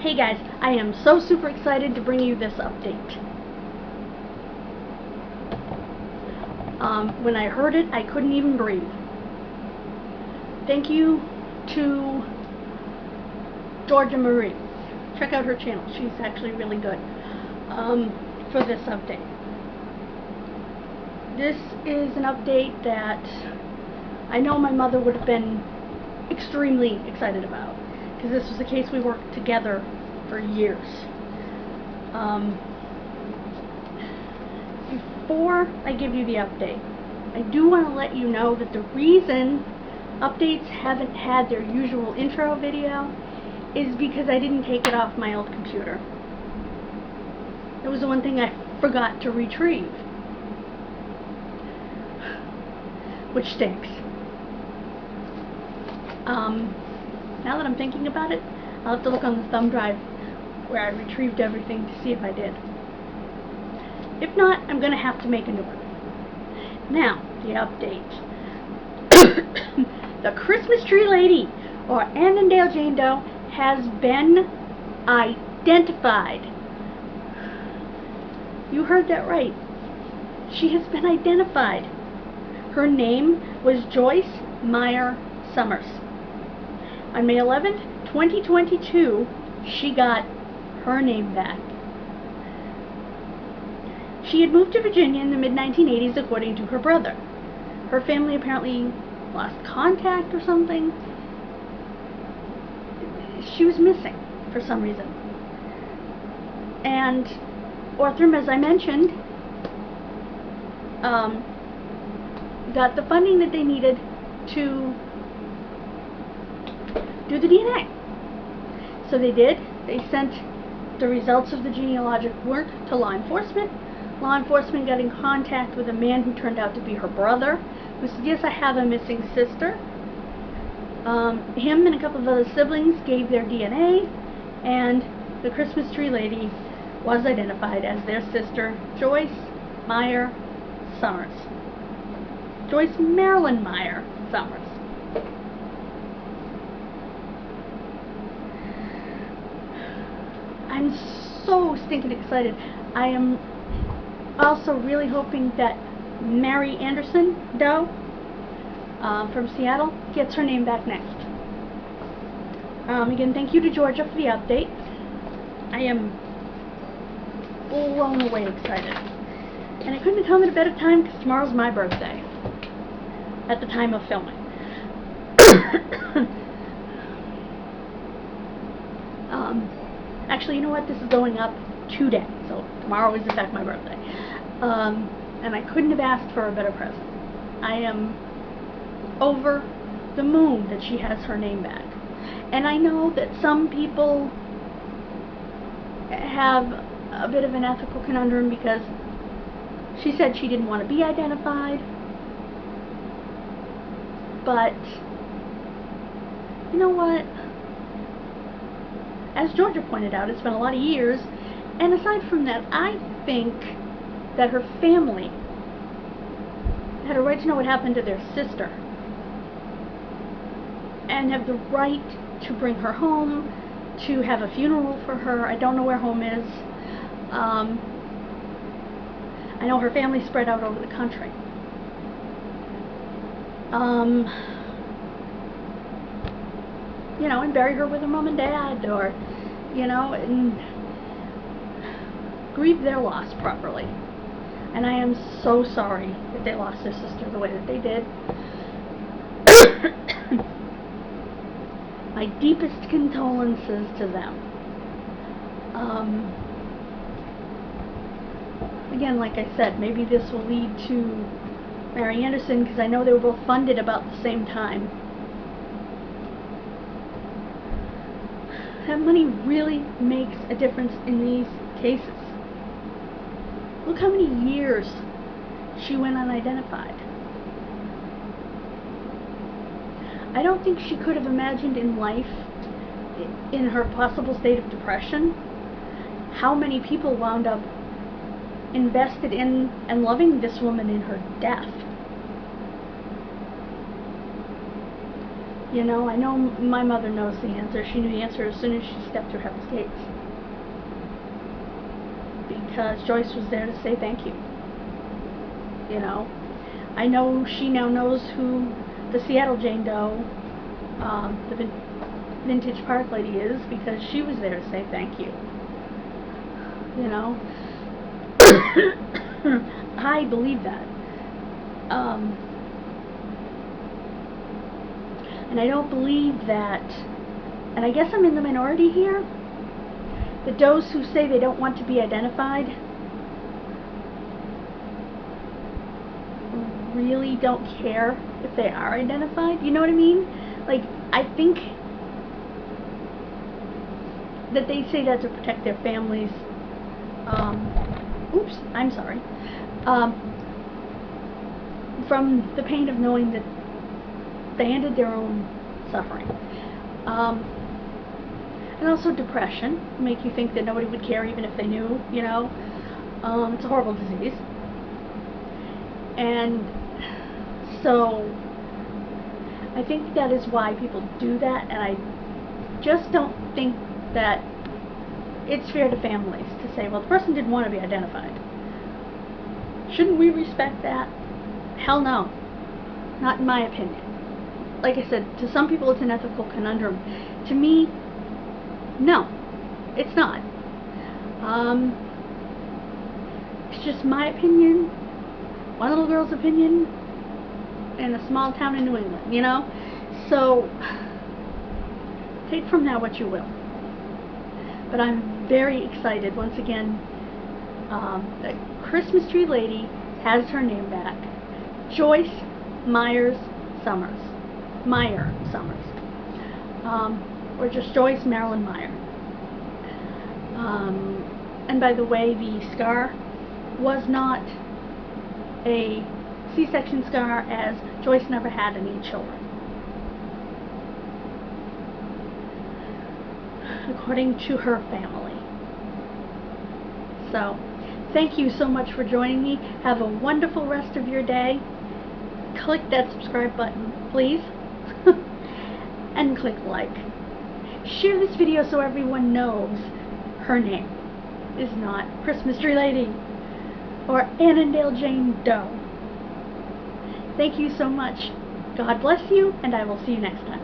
Hey guys, I am so super excited to bring you this update. When I heard it, I couldn't even breathe. Thank you to Georgia Marie. Check out her channel. She's actually really good for this update. This is an update that I know my mother would have been extremely excited about, because this was a case we worked together for years. Before I give you the update, I do want to let you know that the reason updates haven't had their usual intro video is because I didn't take it off my old computer. It was the one thing I forgot to retrieve, which stinks. Now that I'm thinking about it, I'll have to look on the thumb drive where I retrieved everything to see if I did. If not, I'm going to have to make a new one. Now, the update. The Christmas tree lady, or Annandale Jane Doe, has been identified. You heard that right. She has been identified. Her name was Joyce Meyer Summers. On May 11th, 2022, she got her name back. She had moved to Virginia in the mid-1980s, according to her brother. Her family apparently lost contact or something. She was missing for some reason. And Ortham, as I mentioned, got the funding that they needed to do the DNA. So they did. They sent the results of the genealogic work to law enforcement. Law enforcement got in contact with a man who turned out to be her brother, who said, yes, I have a missing sister. Him and a couple of other siblings gave their DNA, and the Christmas tree lady was identified as their sister, Joyce Meyer Summers. Joyce Marilyn Meyer Summers. I'm so stinking excited. I am also really hoping that Mary Anderson Doe from Seattle gets her name back next. Again, thank you to Georgia for the update. I am blown away excited. And I couldn't have come at a better time because tomorrow's my birthday at the time of filming. Actually, you know what? This is going up today, so tomorrow is in fact my birthday. And I couldn't have asked for a better present. I am over the moon that she has her name back. And I know that some people have a bit of an ethical conundrum because she said she didn't want to be identified. But you know what? As Georgia pointed out, it's been a lot of years, and aside from that, I think that her family had a right to know what happened to their sister, and have the right to bring her home, to have a funeral for her. I don't know where home is. I know her family spread out over the country. You know, and bury her with her mom and dad, or, you know, and grieve their loss properly. And I am so sorry that they lost their sister the way that they did. My deepest condolences to them. Again, like I said, maybe this will lead to Mary Anderson, because I know they were both funded about the same time. That money really makes a difference in these cases. Look how many years she went unidentified. I don't think she could have imagined in life, in her possible state of depression, how many people wound up invested in and loving this woman in her death. You know, I know my mother knows the answer. She knew the answer as soon as she stepped through Heaven's Gates. Because Joyce was there to say thank you. You know, I know she now knows who the Seattle Jane Doe, the Vintage Park lady is, because she was there to say thank you. You know, I believe that. And I don't believe that, and I guess I'm in the minority here, that those who say they don't want to be identified really don't care if they are identified. You know what I mean? Like, I think that they say that to protect their families. Oops, I'm sorry. From the pain of knowing that they ended their own suffering. And also depression, make you think that nobody would care even if they knew, you know. It's a horrible disease. And so I think that is why people do that, and I just don't think that it's fair to families to say, well, the person didn't want to be identified. Shouldn't we respect that? Hell no. Not in my opinion. Like I said, to some people it's an ethical conundrum. To me, no, it's not. It's just my opinion, one little girl's opinion, in a small town in New England, you know? So, take from that what you will. But I'm very excited, once again, that Christmas Tree Lady has her name back. Joyce Meyer Summers. Or just Joyce Marilyn Meyer. And by the way, the scar was not a C-section scar, as Joyce never had any children, according to her family. So, thank you so much for joining me. Have a wonderful rest of your day. Click that subscribe button, please. And click like. Share this video so everyone knows her name is not Christmas Tree Lady or Annandale Jane Doe. Thank you so much. God bless you, and I will see you next time.